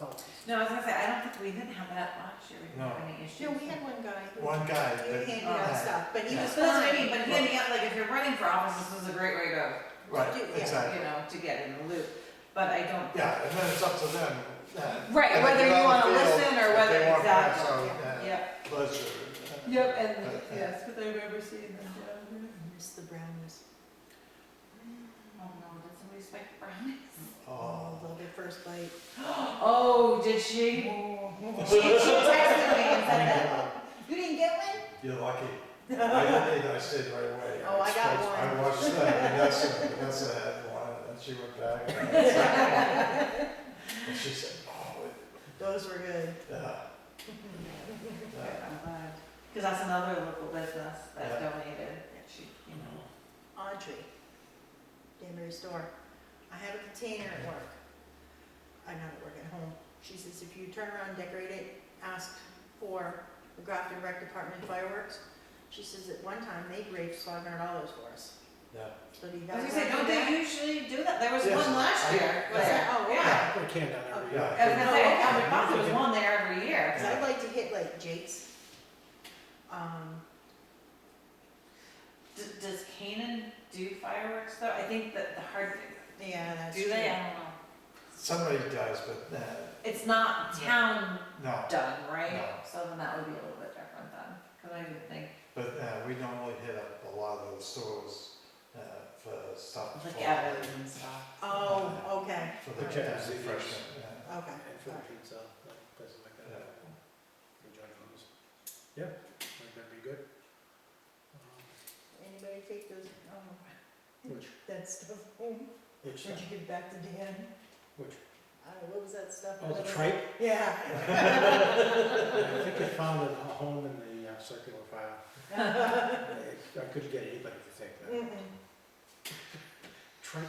fountains. No, I was gonna say, I don't think we didn't have that last year, we didn't have No. any issues. No, we had one guy. One guy, He but- handed out stuff, but he Yeah. was So that's what I fine. mean, but handing out, like, if you're running for office, this is a great way to, Right, Yeah. exactly. you know, to get in the loop, but I don't. Yeah, and then it's up to them. Right, And whether they you get on wanna the field, listen or if whether, they want that, exactly, so, Yep, pleasure. yep, and, But, yes, cause I remember seeing them down here. I miss the brownies. Oh no, did somebody spike brownies? Oh, love their first bite. Oh, did she? She texted me and said that. You didn't get one? You're lucky. I didn't either, I stayed right away. Oh, I got one. I watched Vanessa had one, and she went back. And she said, oh, Those were good. yeah. Good, I'm glad. Cause that's another local business that Yeah. donated, she, you know. Audrey, Danbury store. I have a container at work. I'm not at work, at home. She says, if you turn around and decorate it, ask for the Grafton Rec Department fireworks. She says at one time they raised $500 for us. Yeah. So do you I was guys gonna say, want don't to do they that? usually do that? There was Yes, one last I- year. Was there? Oh, Yeah. yeah. Put a can down every Yeah. year. I was gonna say, I thought there was one there every year. Because I'd like to hit like Jake's. Does Canaan do fireworks though? I think that the hard thing, Yeah, that's do true. they? I don't know. Somebody does, but, It's not town no. done, right? No. So then that would be a little bit different then, cause I didn't think, But, we normally hit up a lot of the stores, for stuff. like for- Evans and stuff. Oh, okay, For the Okay. refreshment, yeah. okay. And for the pizza, places like that. Yeah. For junk foods. Yeah, I think that'd be good. Anybody take those, Which, that stuff home? which, Did you give back to Dan? which, What was that stuff? oh, the tripe? Yeah. I think I found it a home in the circular file. I couldn't get anybody to take that. Mm-mm. Tripe,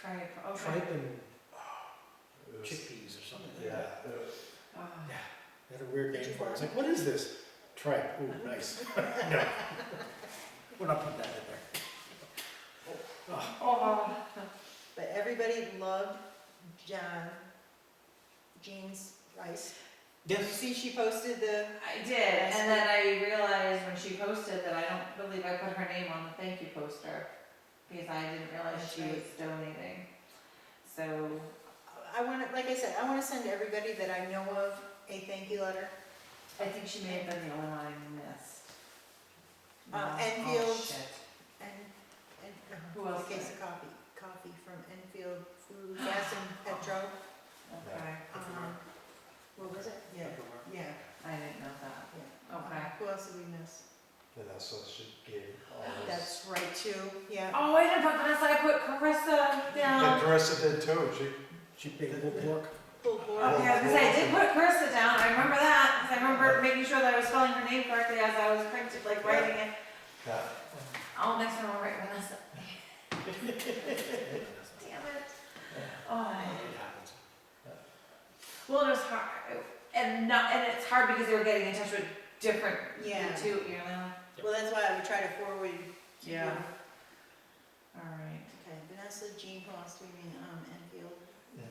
Try it, okay. tripe and It was- chickpeas or something like Yeah, that. Oh. They had a weird Did name you for it. buy It's like, what is this? Tripe, ooh, nice. No. We're not putting that in there. Oh. But everybody loved Jean's rice. Did you Yes. see she posted the, I did, and then I realized when she posted that I don't believe I put her name on the thank you poster, because I didn't realize That's she right. was donating. So, I want to, like I said, I want to send everybody that I know of a thank you letter. I think she may have been the only one I missed. No? Enfield. Oh, shit. And Who else a case did? of coffee from Enfield Food, Gas and Petro. Okay, What was it? Yeah, yeah, I didn't know that. yeah. Okay. Who else did we miss? Vanessa, she gave all this. That's right too, yeah. Oh, I didn't put Vanessa, I put Carissa And down. Carissa did too, She baked pulled pork. Pulled pork. Okay, I was gonna say, I did put Carissa down, I remember that, because I remember making sure that I was spelling her name correctly as I was printed, like writing it. yeah. Oh, next time I'll write Vanessa. Damn it. Oh. It happens. Well, it was hard, and it's hard because they were getting in touch with different, Yeah. two, you know? Well, that's why I would try to forward. to Yeah. you. Alright. Okay, Vanessa, Jean, who else do we mean, Enfield, Yeah.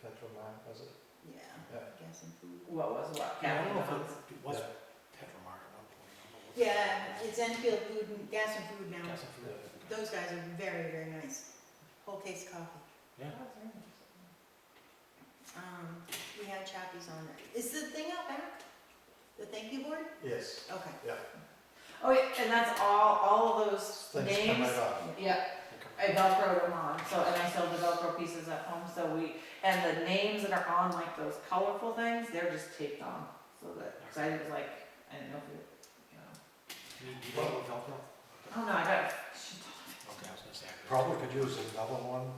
Petromar, was it? yeah, Yeah. gas and food. What was what? Yeah, I don't know Kathy, if it was Petromart at one point. Yeah, it's Enfield Food, and Gas and Food now. Gas and food. Those guys are very, very nice. Whole case of coffee. Yeah. We had Chappies on there. Is the thing out back? The thank you board? Yes. Okay. Oh, yeah, and that's all of those Things come names. right up. Yeah, I Velcroed them on, so, and I still have the Velcro pieces at home, so and the names that are on like those colorful things, they're just taped on, so that, cause I was like, I didn't know if you know. You bought Velcro? Oh no, I got, Okay, I was gonna say. Probably could use another one.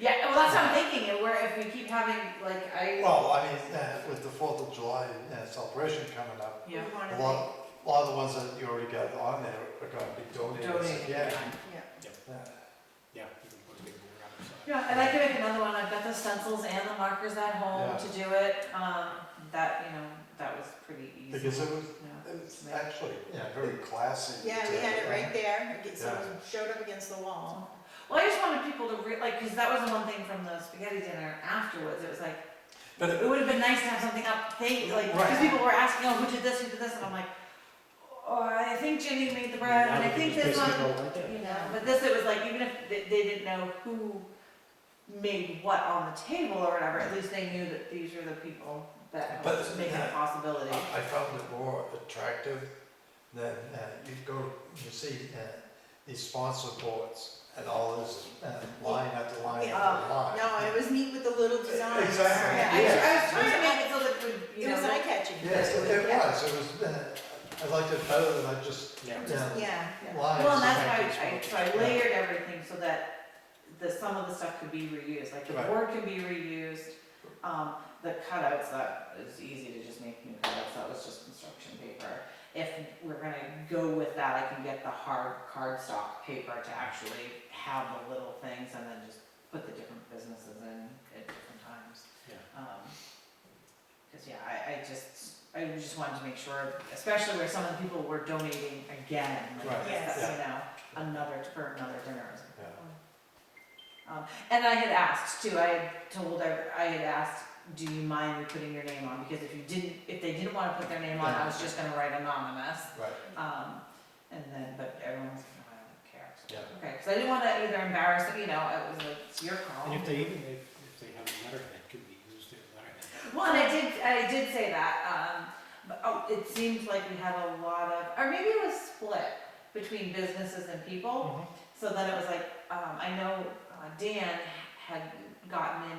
yeah, well, that's what I'm thinking, and where if we keep having, like, Well, I mean, with the 4th of July celebration coming up, yeah. We wanna a lot of the ones that you already got on there are gonna be donated. Donated, Yeah. Yeah. Yeah, you can put a big board on the side. Yeah, and I can make another one, I've got the stencils and the markers at home Yeah. to do it, that, you know, that was pretty easy. Because it was, Yeah. it was actually, very classy. Yeah, we had it right there. So Yeah. it showed up against the wall. Well, I just wanted people to like, because that was the one thing from the spaghetti dinner afterwards. It was like, But It would have been nice to have something up, like, because Right. people were asking, oh, who did this, and I'm like, oh, I think Jenny made the bread, and I think this one, you know, but this, it was like, even if they didn't know who made what on the table or whatever, at least they knew that these were the people that But- was making a possibility. I found it more attractive than, you go, you see, these sponsor boards and all this, line after line after line. No, it was neat with the little designs. Exactly. Yeah, I was trying to make it so that it would, you It was know, eye-catching. Yes, it Yeah. was, I liked it better than I just, Yeah. Yeah. lines. well, and that's and why I layered everything so that some of the stuff could be reused, like the Right. board can be reused. The cutouts, that is easy to just make new cutouts, that was just construction paper. If we're gonna go with that, I can get the hard cardstock paper to actually have the little things and then just put the different businesses in at different times. Yeah. Cause yeah, I just wanted to make sure, especially where some of the people were donating again, like, Right. Yes. you know, for another dinner. Yeah. And I had asked too, I had asked, do you mind me putting your name on? Because if they didn't wanna put their name on, I was just gonna write anonymous. Right, And then, but everyone was like, no, I don't care. So, yeah. okay, cause I didn't wanna either embarrass them, you know, it was like, it's your call. And if they have a letterhead, it could be used as letterhead. Well, and I did say that, but, it seemed like we had a lot of, or maybe it was split between businesses and people. So then it was like, I know Dan had gotten in,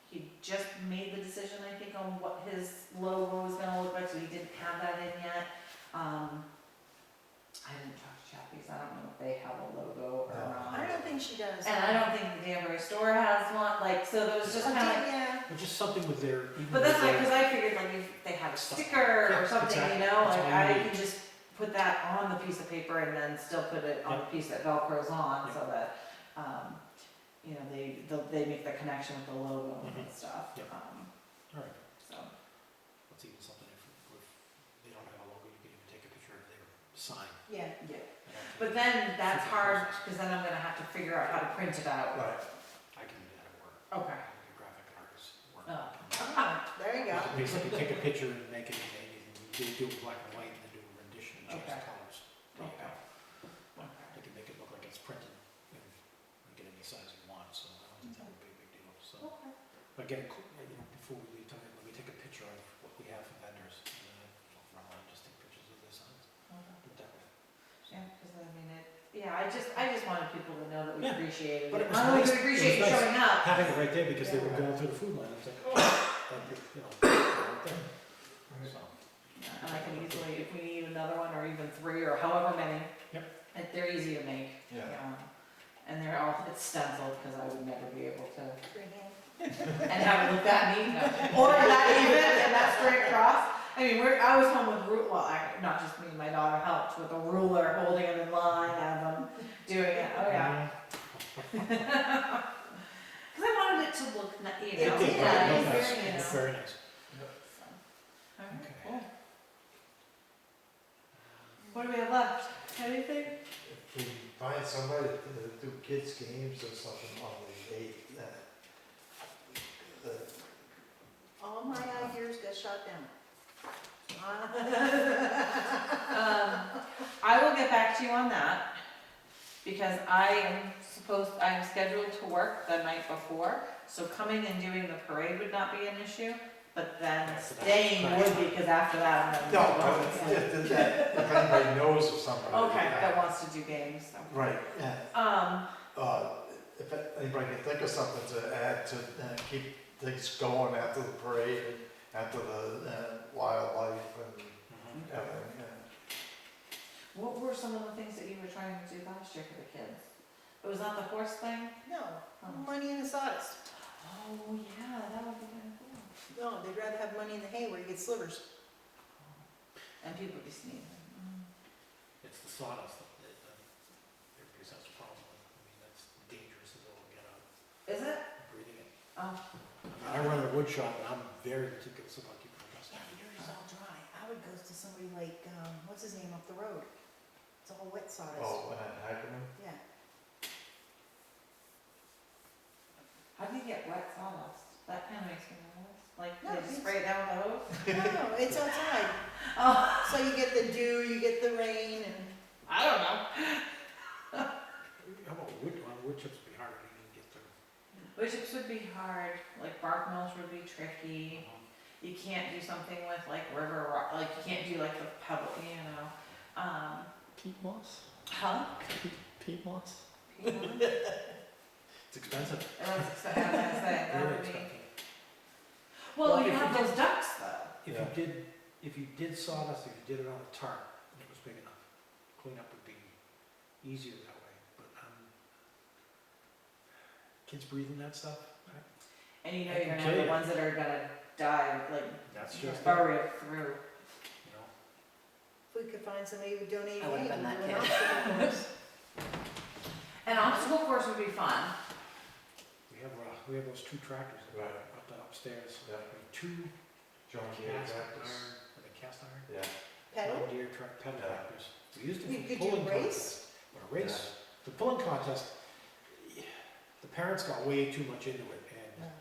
he just made the decision, I think, on what his logo was gonna look like, so he didn't have that in yet. I didn't talk to Chappie's, I don't know if they have a logo or No. not. I don't think she does. And I don't think the Danbury store has one, like, so there was just kinda like, Yeah. Or just something with their. even but that's with like, their- cause I figured like if they had a sticker or Yeah, something, you exactly. know, That's like all you I need. can just put that on the piece of paper and then still put it on the piece that Velcro's on, so that, you know, they make the connection with the logo and stuff. Yep. Alright, So, that's even something if they don't have a logo, you can even take a picture of their sign. Yeah. yeah, but then that's hard, cause then I'm gonna have to figure out how to print it out. Right. I can do that at work. Okay. I can do graphic artists work. Oh. Ah, there you You go. can basically take a picture and make it, do it black and white and then do a rendition and change the Okay. colors. There you go. Okay. They can make it look like it's printed and make it any size you want, so I don't think that would be a big deal, so. Okay. But again, before we leave tonight, let me take a picture of what we have for vendors, and then I'll run around and just take pictures of their signs, Okay. do it that way. Yeah, cause I mean, I just wanted people to know that we Yeah. appreciated But it. it was Not only nice- do we appreciate it you was nice. showing up. Having it right there because they were going through the food line, it's like, oh, like, you know, right there. So, And I can easily, if we need another one or even 3 or however many. Yep. They're easy to make. Yeah. And they're all, it's stenciled because I would never be able to, Bring in. and have it look that neat, or that even, and that straight across. I mean, I was home with not just me, my daughter helped with a ruler, holding them in line, have them doing it, oh yeah. Cause I wanted it to look, you know, It did, nice, it was nice, you it know. was very nice. So, alright, Okay. cool. What do we have left? Anything? If we find somebody to do kids' games or something on the 8th, All my ideas got shot down. I will get back to you on that, because I'm scheduled to work the night before, so coming and doing the parade would not be an issue, but then After that, staying correct. would be, because after that, I'm no, gonna. but if anybody knows of somebody. Okay, that wants to do games, so. Right, yeah. If anybody can think of something to add to keep things going after the parade, and after the wildlife and Mhm. everything, What were some of the things that you were trying to do last year for the kids? It was not the horse thing? No, Oh, money in the sawdust. oh yeah, that would be kind of cool. No, they'd rather have money in the hay where you get slivers. And people would be sneezing. It's the sawdust that everybody has a problem with. I mean, that's dangerous as all get out, Is it? breathing it. Oh. I run a wood shop and I'm very meticulous about keeping the dust Yeah, out. but yours is all dry. I would go to somebody like, what's his name up the road? It's all wet sawdust. oh, Hackerman. Yeah. How do you get wet sawdust? That kind of makes me nervous. Like, No, they it's- spray it down with a hose? No, it's outside, Oh, so you get the dew, you get the rain, and I don't know. How about wood chips would be hard to even get through. Wood chips would be hard, like bark mulch would be tricky. You can't do something with like river rock, like you can't do like the pebble, you know. Peat moss? Huh? Peat moss? It's expensive. That's expensive, I was gonna say, that Really would be. expensive. Well, Well, you if have you those ducks though. If you did sawdust, if you did it on a tarp, and it was big enough, cleanup would be easier that way, but, kids breathing that stuff, And you know I you're can gonna kill have the you. ones that are gonna die, like that's just, burrow through. you know. if we could find somebody who would donate I would've hay, been we'd that do an kid. obstacle course. An obstacle course would be fun. We have those two tractors Right. up upstairs. Yeah. We have two John Deere cast tractors. iron, are they cast iron? Yeah. Pedal, John Deere pedal Yeah. tractors. We used to You do could do pulling a race? contest. But a race, the pulling contest, the parents got way too much into it, and,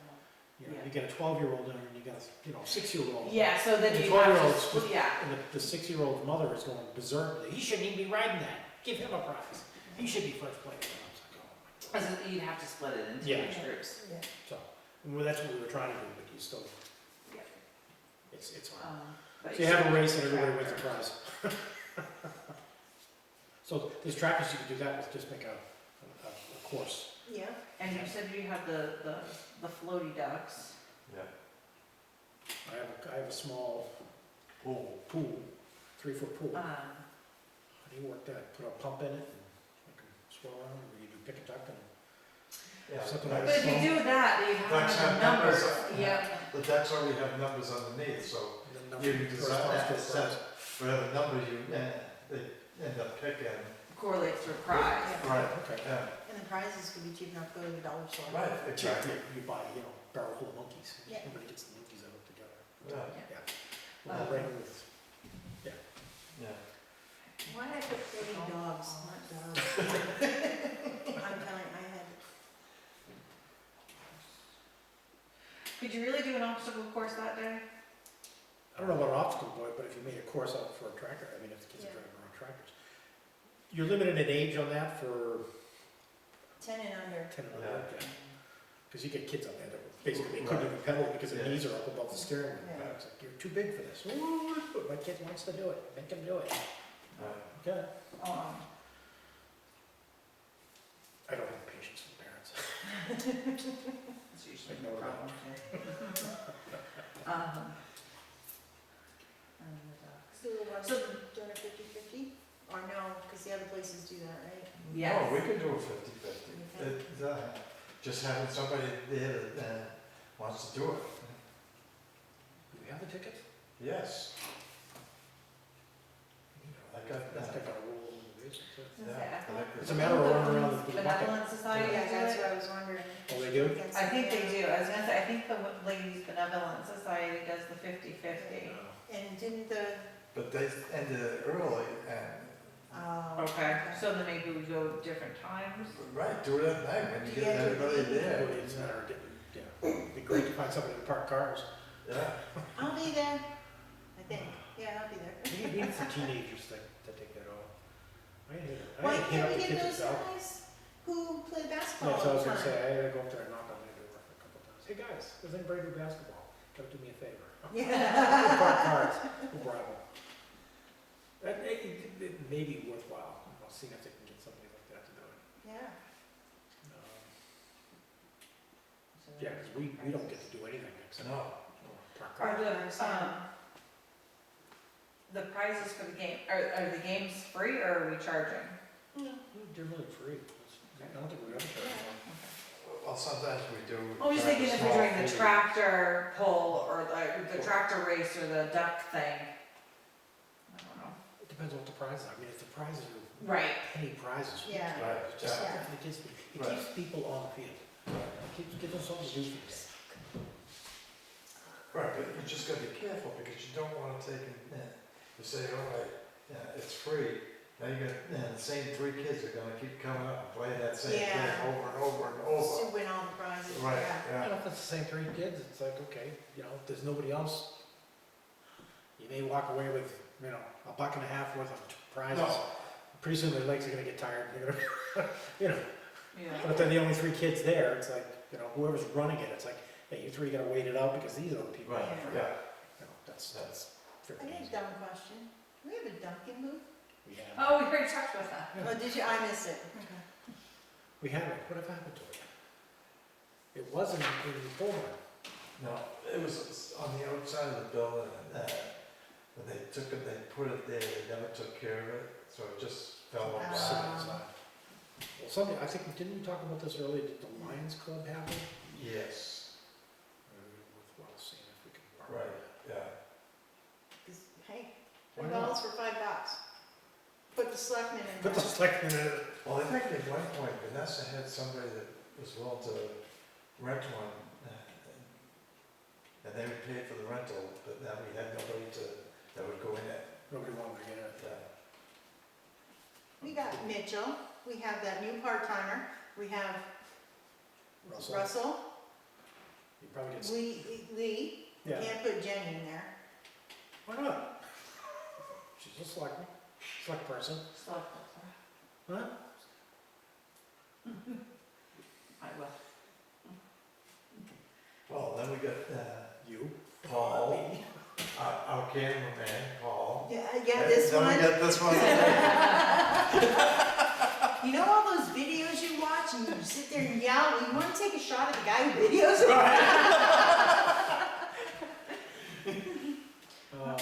you know, Yeah. you get a 12-year-old in there, and you got a, 6-year-old. Yeah, so then The you have 12-year-old's to, yeah. And the 6-year-old mother is going berserk. He shouldn't even be riding that. Give him a prize. He should be first place. And I was like, oh my God. So you'd have to split it into Yeah. each groups. yeah. So, well, that's what we were trying to do, but you still, Yeah. it's hard. But So you have a still race and everybody wins a tractor. prize. So there's tractors you can do that with, just make a course. Yeah, And you said you have the floaty ducks. Yeah. I have a small pool, 3-foot pool. How do you work that? Put a pump in it and make them swirl around, or you do pick a duck and Yeah. something Ducks- But if you do that, you Ducks have have the numbers. numbers. Yeah. The ducks already have numbers underneath, so then you number can design corresponds to a that, prize. whatever number you, they end up picking. Correlates to a prize. Yeah. Right. Okay. Yeah, and the prizes could be cheap enough to go to the dollar store. right, Yeah, exactly. You buy, barrel full of monkeys. Yeah. Everybody gets the monkeys out together. Yeah, Well, right with, yeah. Why did I put 30 dogs, not dogs? I'm telling you, I had, Could you really do an obstacle course that day? I don't know about an obstacle boy, but if you made a course out for a tractor, I mean, if the kids are Yeah. driving around tractors. You're limited in age on that for 10 and under. 10 and Yeah. under, because you get kids up there that basically they couldn't even pedal because their Yeah. knees are up above the steering wheel. Yeah. It's like, you're too big for this. Ooh, but my kid wants to do it, make him do it. Right. Okay. I don't have patience for parents. That's usually Like, no no problem. And the ducks. So the ones So- doing a 50/50? Or no, because the other places do that, right? Yes. No, we could do a 50/50. Okay. Just having somebody there that wants to do it. Do we have the tickets? Yes. I got That's that. got a roll in the basement, too. Yeah, Okay, I I like It's this. a matter of running around the bucket. Benevolent Society Yeah, do that's it? what I was wondering. Oh, they do? Against I think the- they do. I was gonna say, I think the Ladies Benevolent Society does the 50/50. And didn't the, But they ended it early and, Okay, so then maybe we go different times. right, do it at night when you Do get you have to everybody leave? there. It's a matter of getting, it'd be great to find somebody to park cars. Yeah, I'll be there, I think. Yeah, I'll be there. Maybe it's the teenagers that take that off. I hate it. Why I hate can't up we the get kids those out. guys who play Yeah, basketball so I all was the gonna time? say, I gotta go up there and knock on their door a couple of times. Hey, guys, does anybody do basketball? Gotta do me a favor. Yeah. Park cars, we'll bribe them. It may be worthwhile, I'll see if they can get somebody like that to do it. Yeah. Yeah, because we don't get to do anything except no, park Are cars. the prizes for the game, are the games free or are we charging? They're really free. I don't think we ever charge them. well, sometimes we do. I was just charge thinking a if we're small doing the fee. tractor pull or the tractor race or the duck thing. I don't know. It depends on what the prizes are. I mean, if the prizes are Right. penny prizes. Yeah. Right, It's just, yeah. it Right. keeps people on the field. Right. It gives them something to do for the day. Right, but you just gotta be careful because you don't wanna take, you say, all right, yeah, it's free, Now you got, the same three kids are gonna keep coming up and playing that same thing Yeah. over and over and over. To win all the prizes, Right, yeah. You know, if it's the same three kids, it's like, okay, you know, if there's nobody else, you may walk away with, you know, $1.50 worth of prizes. No. Pretty soon their legs are gonna get tired, they're gonna, you know, Yeah. but if they're the only three kids there, it's like, you know, whoever's running it, it's like, hey, you three gotta wait it out because these are the people. Right, up front. yeah. You know, that's I fairly got a easy. dumb question. Do we have a Dunkin' booth? We have, Oh, we already talked about that. Yeah. Oh, did you? I missed it. Okay. we have it, whatever happened to it? It wasn't in Bullhorn. No, it was on the outside of the building, and, when they took it, they put it there, they never took care of it, so it just fell Ah. Sit apart. inside. Well, somebody, I think, didn't we talk about this earlier, did the Lions Club happen? Yes, Worthwhile seeing if we can borrow right, that. yeah. 'Cause, hey, Why $10 for $5. Put the selectmen in Put the there. selectmen in it. Well, I think at one point Vanessa had somebody that was willing to rent one, and they would pay for the rental, but now we had nobody that would go in it. Nobody wanted to get in it. We got Mitchell, we have that new part-timer, we have Russell, You probably get, Lee, yeah, can't put Jenny in there. why not? She's a selectman, select person, Stop that, huh? I will. Well, then we got, You. Paul, our cameraman, Paul. Yeah, this Then one. we got this one. You know all those videos you watch and you sit there and yell, you wanna take a shot at the guy who videos it?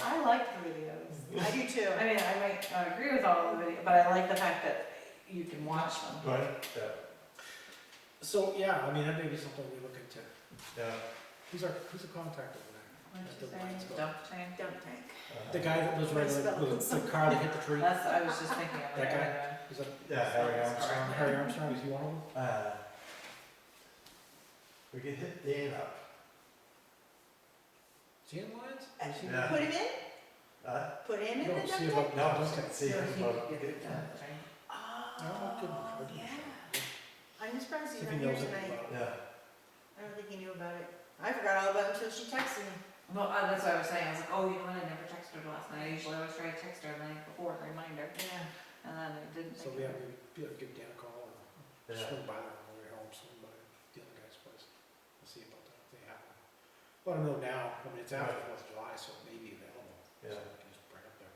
I like the videos. I do too. I mean, I might not agree with all of the videos, but I like the fact that you can watch them. Right, yeah, So, yeah, I mean, that may be something we look into. yeah. Who's the contact over there? What'd At you the say? Lions Club. Dump tank? Dump tank. The guy that was right with the car that hit the tree? That's, I was just thinking of That guy? it. Is that Yeah, Harry Armstrong. Harry Armstrong, is he one of them? We could hit Dan up. Is he in Lions? Is he- Yeah. Put him in? Huh? Put him in No, the dump see tank? about, No, no, just okay. gonna see Yeah, him, he but could get it done, right? No, I couldn't- I Oh, couldn't yeah. try. I'm surprised See he's if not he here knows anything tonight. about it. yeah. I don't think he knew about it. I forgot all about it until she texted me. Well, that's what I was saying, I was like, oh, you know what, I never texted her last night, I usually always try to text her the night before, a reminder, Yeah. and then I didn't. So, think yeah, of it. we give Dan a call and Yeah. swing by there on the way home, swing by the other guy's place. We'll see about that, if they have one. Let them know now, I mean, it's after the 4th of July, so it may be available. So Yeah. we can just bring it there.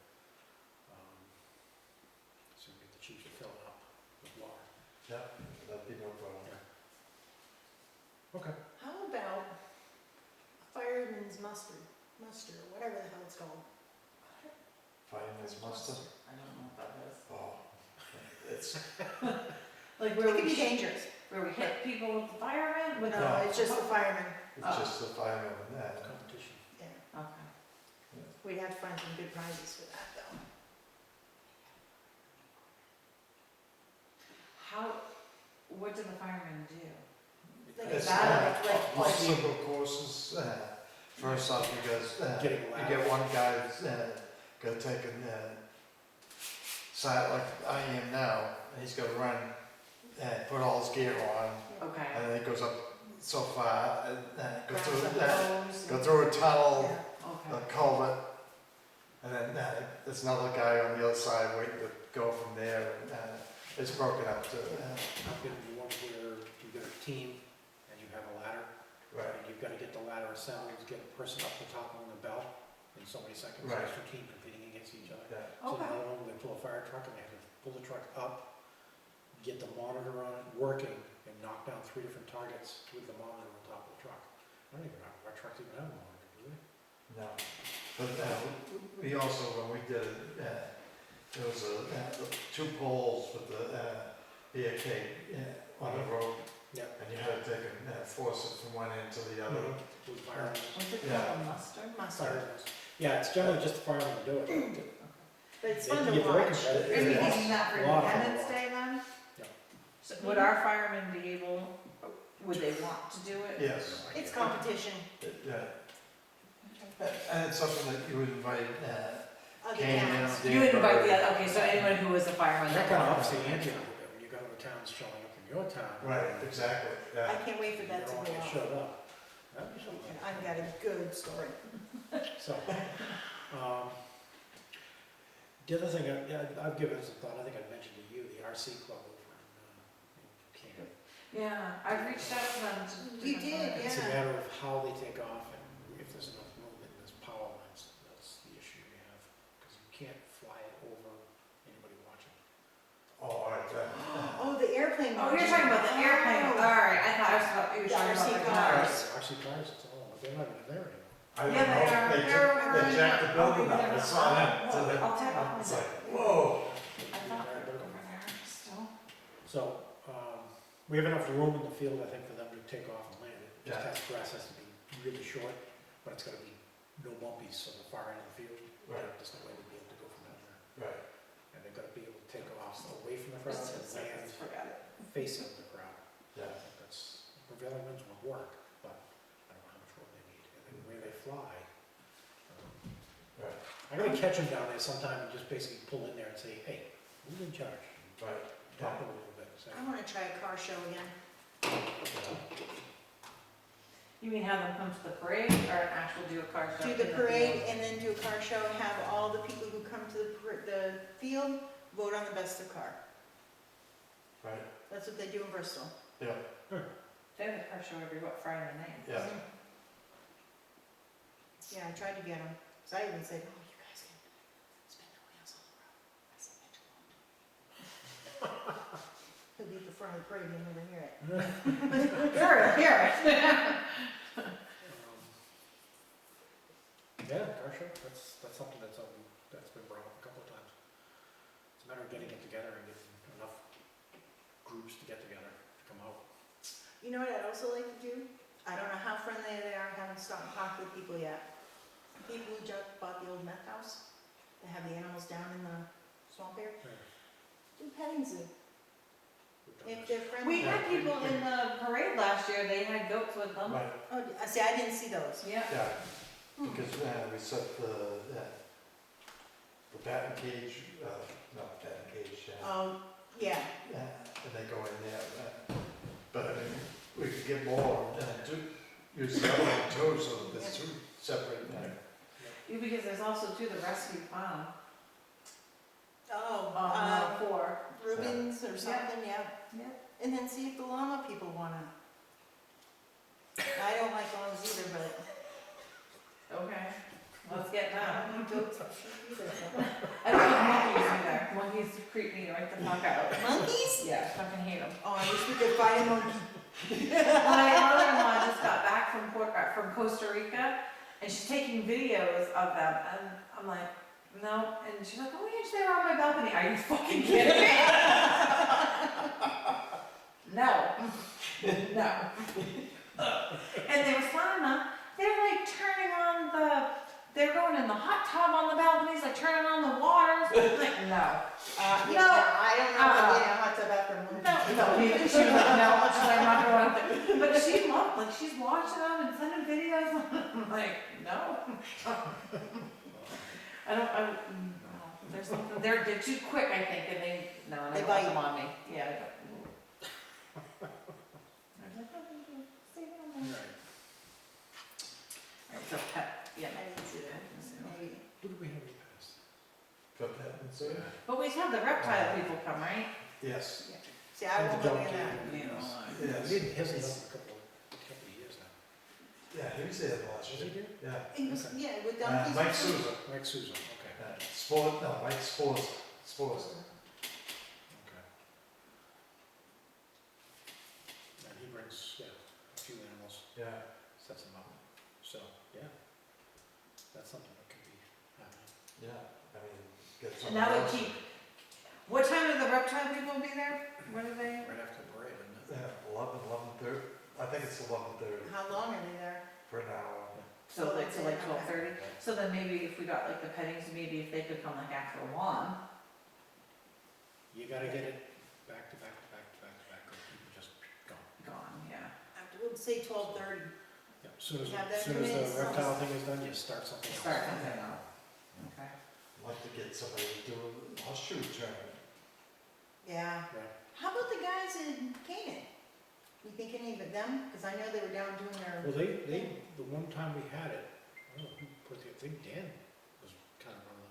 So we get the chief to fill it up with water. Yeah, that'd be no problem. Okay. How about a fireman's muster, whatever the hell it's called? Fireman's muster. I don't know what that is. Oh, it's, Like It where can we, be dangerous. where we hit people with the firemen, with No, the. it's just the firemen. it's just the fireman and that. Competition. Yeah. Okay. We'd have to find some good prizes for that though. How, what do the firemen do? Like It's, that, like, obstacle courses, first off, you guys, Getting you loud. get one guy that's, gonna take a, side like I am now, and he's gonna run and put all his gear on, Okay. and then he goes up so far, and go grab through, some hose go and- through a tunnel, Yeah. a Okay. culvert, and then there's another guy on the other side waiting to go from there, and it's broken up to, I'm gonna be one where you've got a team and you have a ladder. right, And you've gotta get the ladder assembled, get a person up the top on the belt in so many seconds. Right. There's two teams competing against each other. yeah, So Okay. another one, they pull a fire truck and they have to pull the truck up, get the monitor on it working, and knock down 3 different targets with the monitor on top of the truck. I don't even know if our trucks even have a monitor, do they? no. But we also, when we did it, there was two poles with the barricade on the road. Yeah. And you had to take and force it from one end to the other. With firemen. What's it Yeah. called, a muster? Mustard. Firemen. Yeah, it's generally just the firemen that do it. But it's They fun can to get very watch. competitive. Are you Yeah. thinking that for A lot of Independence fun. Day then? Yeah. So would our firemen be able, would they want to do it? Yes. It's competition. Yeah. And it's something that you would invite I'll get came in. gas. Dan You invite Burry. the, okay, so anyone who was a fireman. That that kind of wanted ups the to- ante a little bit when you got other towns showing up in your town. Right, exactly, I yeah. can't wait for that to You go don't out. showed up. That'd be something. And I've got a good story. So, the other thing, I've given it some thought, I think I mentioned to you, the RC club over in Canton. Yeah, I've reached out to them. You did, It's a yeah. matter of how they take off and if there's enough movement in this power lines, that's the issue we have. Because you can't fly it over anybody watching. Oh, all right, yeah. Oh, the airplane. Oh, you're talking about the airplane, Oh. alright, I thought you were The talking about RC the cars. cars. RC cars, it's all, but they're not even there anymore. I don't Yeah, they know, are. they jacked the building Oh, up, I saw that, so that, I'll tap on it's it. like, whoa. I thought they were over there still. So, we have enough room in the field, I think, for them to take off and land. It just Yeah. has, grass has to be really short, but it's gotta be no bumpies on the far end of the field. Right. There's no way to be able to go from down there. Right, And they've gotta be able to take off away from the crowd and land Forgot it. facing the crowd. yeah, I think that's, prevailing winds will work, but I don't know how much room they need. And then the way they fly. right, I'm gonna catch them down there sometime and just basically pull in there and say, hey, who's in charge? right. Talk a little bit, say, I wanna try a car show again. You mean have them come to the parade or an actual do a car show? Do in the parade field? and then do a car show, have all the people who come to the field vote on the best of car. Right, That's what they do in Bristol. They have a car show every, Friday night? yeah. Yeah, I tried to get them. So I even said, oh, you guys can spin the wheels on the road. I said, Mitch won't. He'll be at the front of the parade, you'll never hear it. Sure, hear it. yeah, car show, that's something that's been brought up a couple of times. It's a matter of getting it together and getting enough groups to get together, to come out. You know what I'd also like to do? I don't know how friendly they are, I haven't stopped and talked with people yet. People who just bought the old meth house, they have the animals down in the swamp area. Do petting zoo, We've done if this. they're friendly. We had people in the parade last year, they had goats with them. Right, Oh, see, I didn't see those. Yeah. yeah, because, we set the batting cage, not batting cage, Yeah, and they go in there, but I mean, we could get more, use the other one too, so that there's two separate, Yeah, because there's also too the rescue farm. oh, For. Rubens or something, yeah. Yeah. And then see if the llama people wanna. I don't like llamas either, but Okay, let's get I that. don't like goats or sheep either. I don't like monkeys either. Monkeys creep me right the fuck out. Monkeys? Yeah, fucking hate them. Oh, I wish we could find a monkey. My mother-in-law just got back from Costa Rica, and she's taking videos of them, and I'm like, no, and she's like, oh yeah, they were on my balcony. Are you fucking kidding me? No. No. And they were flying them. They're like turning on they're going in the hot tub on the balconies, like turning on the waters. Like, no. Yeah, I don't know if they know hot tub after a monkey. No, she was like, no, I'm not gonna want to. But she loved, like, she's watching them and sending videos. I'm like, no. There's something, they're too quick, I think, and they They don't want bite. them on me. Yeah. I was like, oh, thank you. Save it on there. Right. Alright, so pet, yeah. I didn't see that. Maybe. Who do we have in the past? for that, so, But we have the reptile people come, right? yes, See, I won't look at that. yes. He hasn't done it a couple of years now. Yeah, he was there last Was he year, here? yeah. It was, Okay. yeah, with donkeys. Mike or something. Souza, Mike Souza, okay. Mike Spores, Okay. And he brings, a few animals, yeah, sets them up. So, yeah, that's something that could be happening. yeah, I mean, get And some. that would keep, what time do the reptile people be there? What are they? Right after the parade, isn't it? Yeah, 11:30, I think it's 11:30 How long are they there? for an hour. So like, so like 12:30? Okay. So then maybe if we got like the pettings, maybe if they could come like after 1. You gotta get it back to back to back to back to back, or people just gone. Gone, yeah. After, we'll say 12:30. Yeah, as soon as, Have that as soon as minutes, the reptile thing is done, you start something else. Start something else. Okay. like to get somebody to do a horseshoe tournament. Yeah. Right. How about the guys in Canaan? You think any of them? Because I know they were down doing their. Well, the one time we had it, I don't know who put it, I think Dan was kind of on the,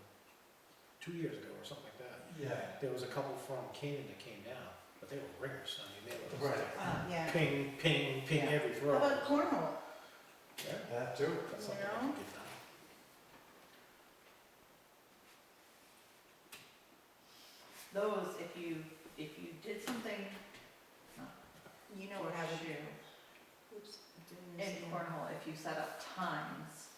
2 years ago or something like that. Yeah. There was a couple from Canaan that came down, but they were ringers, I mean, they were just Right. like, Yeah. ping, ping, ping Yeah. every How throw. about cornhole? Yeah, That too. that's something I You can know? get done. Those, if you did something You know for what I would do. shoe Oops, didn't miss in it. cornhole, if you set up times,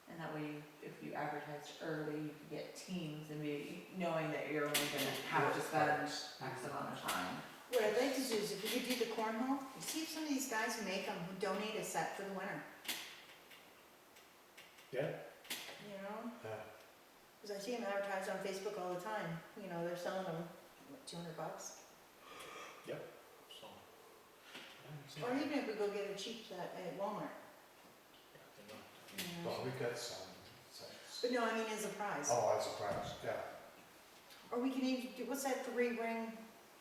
and that way, if you advertise early, you could get teams and be knowing that you're only gonna have to spend X amount of time. What I'd like to do is if we could do the cornhole, see if some of these guys who make them, who donate a set for the winner, Yeah, you know? Yeah. Because I see them advertised on Facebook all the time, you know, they're selling them, what, $200? so. Or even if we go get a cheap set at Walmart, you know? Well, we got some. But no, I mean as a prize. Oh, I'm surprised, yeah. Or we can even do, what's that 3-ring,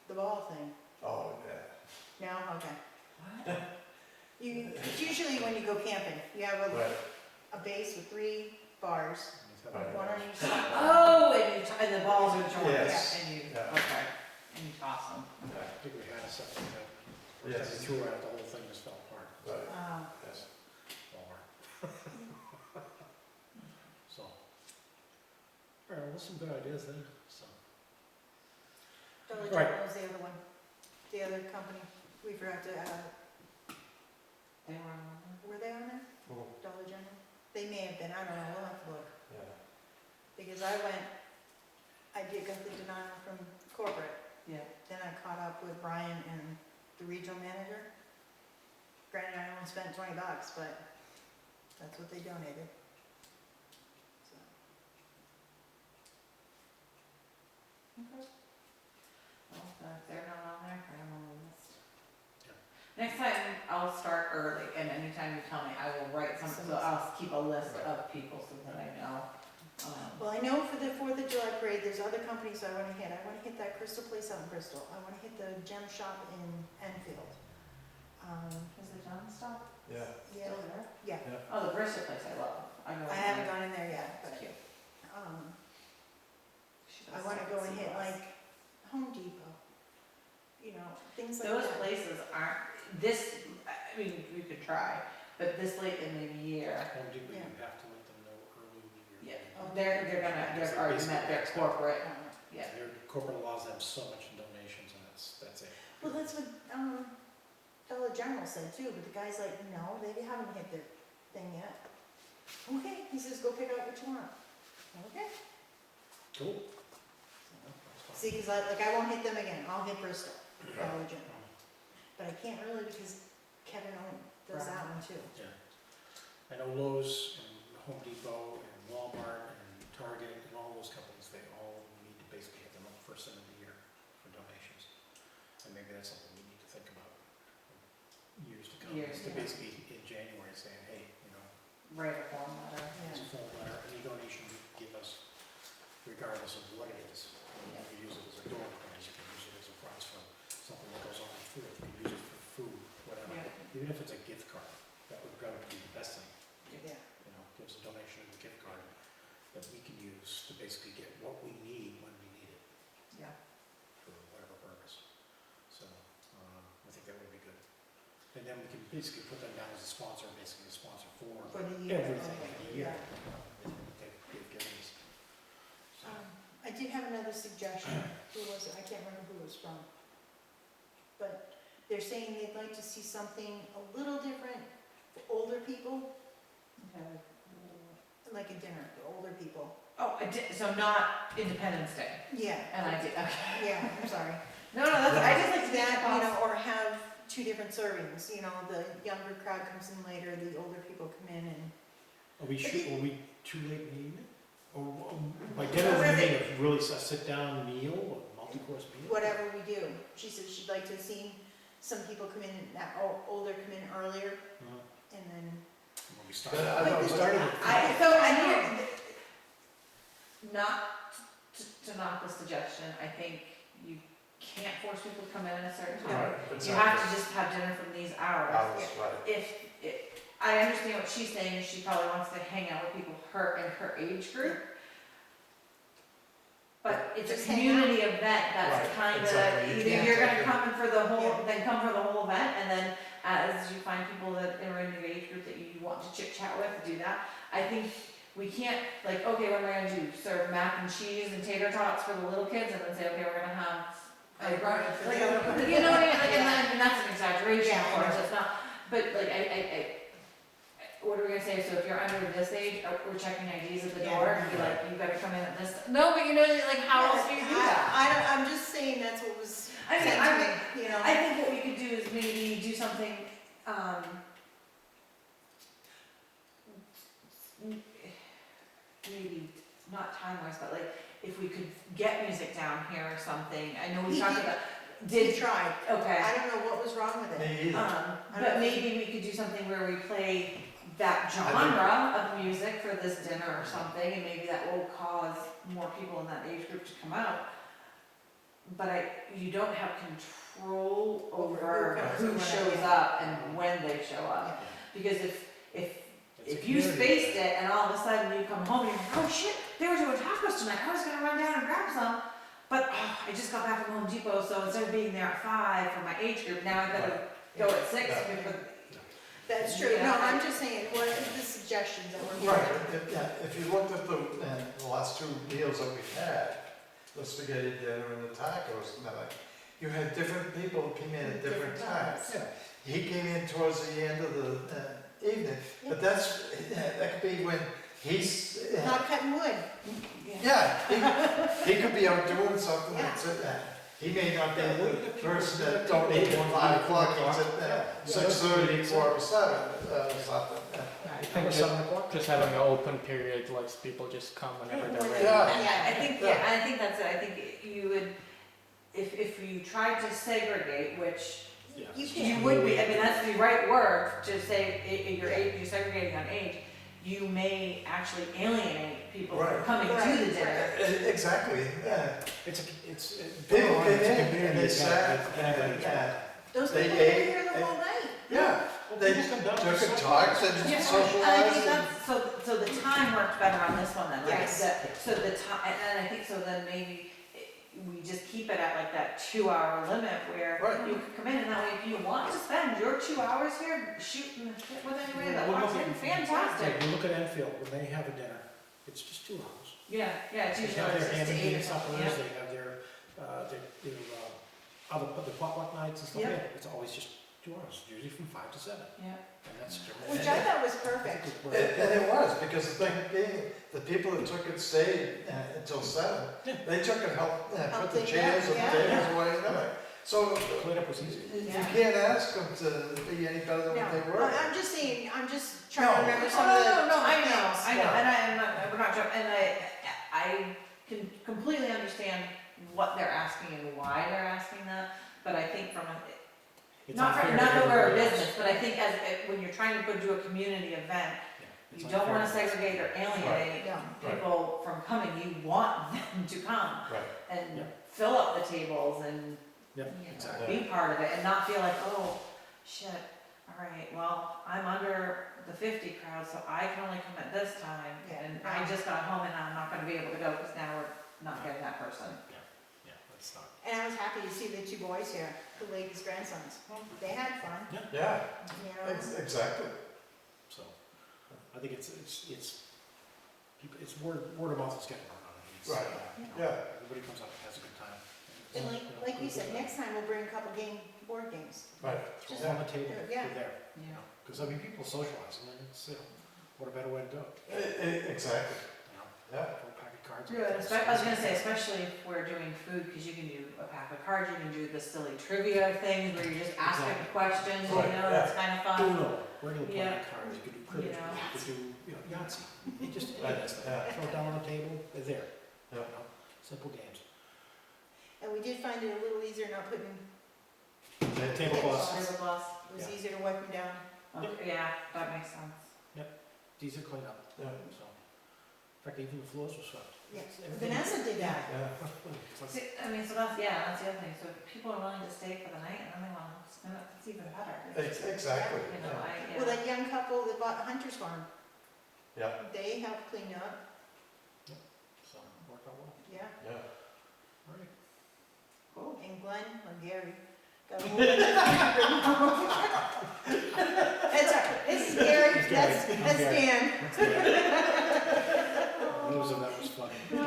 the ball thing? Oh, yeah. No? Okay. It's usually when you go camping, you have Right. a base with 3 bars, Right. one on each side. Oh, and the balls are joined, Yes. and you, Yeah. okay, and you toss them. I think we had a set like that. First Yes. time we threw it out, the whole thing just fell apart. Right. Yes. Walmart. So. All right, well, some good ideas then, so. Dollar Right. General was the other one, the other company, we forgot to, They were on were they on there? Cool. Dollar General? They may have been, I don't know, we'll have to look. Yeah. Because I got the denial from corporate, Yeah. then I caught up with Brian and the regional manager. Granted, I only spent $20, but that's what they donated. So, Okay. Well, if they're not on there, I'm on the list. Yeah. Next time, I'll start early, and anytime you tell me, I will write something, so I'll keep a list of people so that I know. Well, I know for the 4th of July parade, there's other companies I wanna hit. I wanna hit that Crystal Place out in Bristol. I wanna hit the gem shop in Enfield. Is it done stop? Yeah. Yeah, Still there? yeah. Oh, the Bristol place I love. I go I in haven't there. gone in there yet, It's but, cute. She I does wanna go and fancy hit glass. like Home Depot, you know, things like Those that. places aren't, this, I mean, we could try, but this late in the year, Home Depot, you Yeah. have to let them know early in the year. yeah, Oh, they've already met their corporate, yeah. Their corporate allows them so much in donations, and that's it. Well, that's what, Dollar General said too, but the guy's like, no, they haven't hit their thing yet. Okay, he says, go pick out what you want. Okay. Cool. See, cause I won't hit them again, I'll hit Bristol, Dollar General. But I can't really because Kevin does that one too. Yeah. I know Lowe's and Home Depot and Walmart and Target and all those companies, they all need to basically hit them up first end of the year for donations. And maybe that's something we need to think about in years to come. Years, To yeah. basically in January saying, hey, you know, Write a form letter. it's a phone letter, any donation you give us, regardless of what it is. You can use it as a door prize, you can use it as a prize for something that goes on in food, you can use it for food, whatever. Yeah. Even if it's a gift card, that would probably be the best thing, Yeah. you know, gives a donation of a gift card that we can use to basically get what we need when we need it, Yeah. for whatever purpose. So, I think that would be good. And then we can basically put them down as a sponsor, basically a sponsor for For the year. everything in the year. Yeah. They've given us. So, I did have another suggestion, who was it, I can't remember who it was from. But they're saying they'd like to see something a little different for older people, Okay. like a dinner for older people. Oh, I did, so not Independence Day, Yeah, and I did, okay. yeah, I'm sorry. No, that's, I just like to get That, you that, know, or have 2 different servings, you know, the younger crowd comes in later, the older people come in and. Are we too late in the evening? Or by dinner, we mean a really sit-down meal, a multi-course meal? Whatever we do. She said she'd like to see some people come in, older come in earlier, and then. When we started. But I we started with- I need, not to knock the suggestion, I think you can't force people to come in at a certain time. Right, You have exactly. to just have dinner from these hours. Hours, right. I understand what she's saying, is she probably wants to hang out with people in her age group. But it's a Just hang out. community event, that's Right, kind of, exactly. You either can't you're gonna take it. come in for the whole, Yeah. then come for the whole event, and then as you find people that are in your age group that you want to chit chat with, do that. I think we can't, like, okay, what am I gonna do, serve mac and cheese and tater tots for the little kids, and then say, okay, we're gonna have. A brunch for Like, the other one. you know what I mean, like, and that's an exaggeration, Yeah, of I course, know. it's not, but like, what are we gonna say, so if you're under this age, we're checking IDs at the Yeah. door, and be like, you better come in at this, no, but you know, like, how else do you do that? I don't, I'm just saying that's what was I mean, said to me, you know? I think what we could do is maybe do something, maybe not time-wise, but like, if we could get music down here or something, I know we He talked did. about, He tried. okay. I don't know what was wrong with it. Me either. I But don't maybe we could do something where we play that genre of music for this dinner or something, and maybe that will cause more people in that age group to come out. But you don't have control over Who who comes, shows yeah. up and when they show up. Yeah. Because if It's a you community spaced event. it and all of a sudden you come home and you're like, oh shit, they were doing tacos tonight, I was gonna run down and grab some. But I just got back from Home Depot, so instead of being there at 5 for my age group, now I gotta go at 6. Yeah. because- That's true. Yeah. No, I'm just saying, what are the suggestions that we're Right, giving? if you looked at the last two meals that we've had, the spaghetti dinner and the tacos, and like, you had different people who came in at different times. Yeah. He came in towards the end of the evening, but that could be when he's, Not cutting wood. yeah, he could be out doing something, Yeah. that's it. He may not be Yeah, well, the the people- person the that people don't eat that at want to 5 eat o'clock, at he's 4 at Yeah. 6:30, 4 or 7, something. I Or think 7 o'clock. just having an open period lets people just come whenever they're ready. Yeah. Yeah, I think, Yeah. I think that's it, I think you would, if you tried to segregate, which Yeah. You It's can't. you would be, I mean, that's the right word, to say, your age, you're segregating on age, you may actually alienate people from Right. coming to Right, the dinner. Exactly, yeah. It's. People came it's a in community and they event sat with and, everybody. Those They people were ate here the whole night. yeah, Well, they people come down took for and supper. talked and Yeah, and I socialized. think that's, so the time worked better on this one then, right? Yes. So the time, and I think so then maybe we just keep it at like that 2-hour limit where Right. you could come in and that way if you want to spend your 2 hours here shooting the shit with anybody that Well, walks look in, at- fantastic. Like, you look at Enfield, when they have a dinner, it's just 2 hours. Yeah, it's They usually have like their 6 ham to and 8 or bean something, suppers, yeah. they have their other, the potluck nights and stuff, Yeah. yeah, it's always just 2 hours, usually from 5 to 7, Yeah. and that's. Which I thought was perfect. And it was, because the thing being, the people that took it stayed until 7. Yeah. They took and helped put Helped the take chairs and that, the yeah. tables away and everything. So Cleanup was easy. you Yeah. can't ask them to be any better than No, what they were. I'm just saying, I'm just trying to No. remember Oh, some of the. no, I know, things. I know, Yeah. and I'm not, we're not joking, and I can completely understand what they're asking and why they're asking that, but I think from a, It's not unfair to that we're a everybody else. business, but I think when you're trying to go do a community event, Yeah, it's you don't wanna unfair. segregate or alienate No. people from coming, you want them to come Right. and Yeah. fill up the tables and Yeah, Yeah. exactly. be part of it and not feel like, oh, shit, all right, well, I'm under the 50 crowd, so I can only come at this time. Yeah. And I just got home and I'm not gonna be able to go because now we're not getting that person. Yeah, that's not. And I was happy to see the 2 boys here, the ladies' grandsons. They had fun, Yeah, you know? exactly. So, I think it's, word of mouth is getting around. It's, Right. you know, Yeah. Everybody comes up and has a good time. And You know, like you good said, with next time we'll bring a couple board games. Right. Throw just- it on the table, yeah. we're there, you know, because I mean, people socialize, and then it's, you know, what a better way to do it, Exactly, you know? yeah. Throw a pack of cards. Yeah, I was gonna say, especially if we're doing food, because you can do a pack of cards, you can do the silly trivia things where you're just asking Exactly. questions, you Right, know, that's kind of fun. Uno, regular playing Yeah. cards, you could do cribbage, You know. you could do, you know, Yahtzee, you just, Right, that's yeah. throw it down on the table, they're there, you Yeah. know, simple games. And we did find it a little easier not putting, Tablecloths, Tablecloths. it was Yeah. easier to wipe them down. Okay, yeah, that makes sense. these are clean up, Yeah. so. fact, even the floors were swept. Yeah, Everything- Vanessa did that. Yeah. It's like- See, I mean, so that's the other thing, so if people are willing to stay for the night and then they wanna spend it, it's even better. Exactly, You know, yeah. Well, that young couple that bought Hunter's Farm, Yeah, they helped clean up, So, worked out well. yeah. yeah. All right. Cool. And Glenn or Gary got a hold of it. It's, it's Gary, that's Dan. News of that was funny. Oh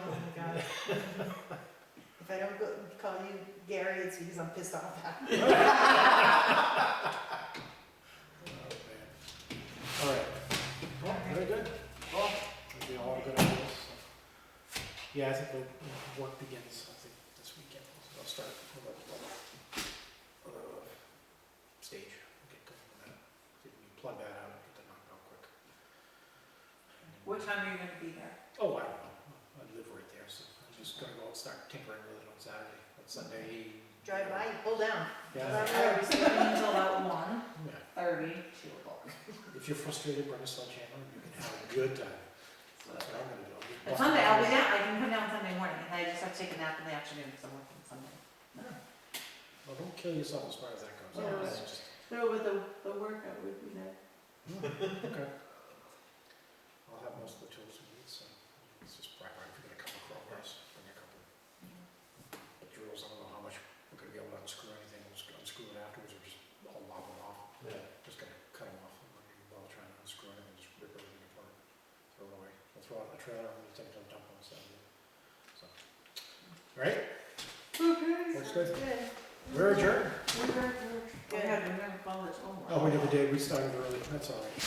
my God. If I don't call you Gary, it's because I'm pissed off at you. Oh, man. All right. Well, very good. Cool. It'll be all good ideas. So. Yeah, I think the work begins, I think, this weekend. So I'll start with a stage. Get going with that. See if we can plug that out and get that knocked out quick. What time are you gonna be there? Oh, I don't know. I live right there, so I'm just gonna go and start tinkering with it on Saturday. But Sunday. Drive by, pull down. Yeah. I was sleeping until about 1:30, Yeah. 2 o'clock. If you're frustrated, bring a sledgehammer and you can have a good time. So that's what I'm gonna do. I'll just And bust Sunday, it I'll be out. down, I can come down Sunday morning, and I just have to take a nap in the afternoon, because I'm working Sunday. Well, don't kill yourself as far as that goes. Yeah. It's just- No, but the workout would be nice. Okay. I'll have most of the tools we need, so it's just right, if you're gonna come across, bring a couple drills. I don't know how much we're gonna be able to unscrew anything, we'll just unscrew it afterwards or just all lop them off. Yeah. Just gonna cut them off while trying to unscrew it and just rip everything apart, throw it away. We'll throw it in the trailer and we'll take it to the dump on Saturday. So, all right, Okay. works good. Good. We're adjourned. We're gonna follow this homework. Oh, we never did, we started early, that's all right.